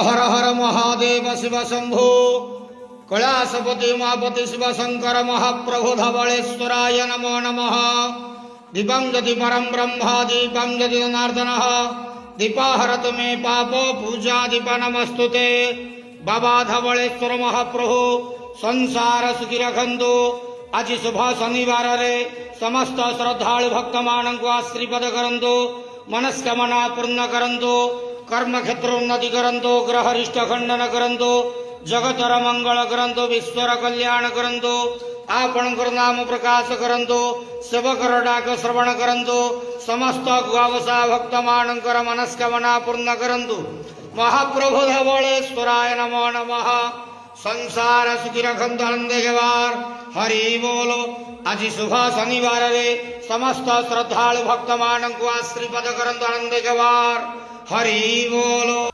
हर हर महादेव शिव शंभो कैलासपति उमापति शिव शंकर महाप्रभु धवलेश्वराय नमो नमः। दीपं ज्योति परम ब्रह्म दीपं ज्योति जनार्दनः दीपाहरतु मे पाप पूजा दीप नमस्तुते। बाबा धवलेश्वर महाप्रभु संसार सुखी रखंतु। आज शुभ शनिवार रे समस्त श्रद्धालु भक्त मानक आशीर्वाद करंतु, मनस्कामना पूर्ण करंतु, कर्म क्षेत्र उन्नति करंतु, ग्रह रिष्ट खंडन करंतु, जगतर मंगल करंतु, विश्वर कल्याण करंतु, आपणकर नाम प्रकाश करंतु, सेवकर डाक श्रवण करंतु, समस्त गुआवसा भक्त मानकर मनस्कामना पूर्ण करंतु। महाप्रभु धवलेश्वराय नमो नमः। संसार सुखी रखंतु आनंद गेवार हरि बोलो। आज शुभ शनिवार रे समस्त श्रद्धालु भक्त मानक आशीर्वाद करंतु आनंद गेवार हरि बोलो।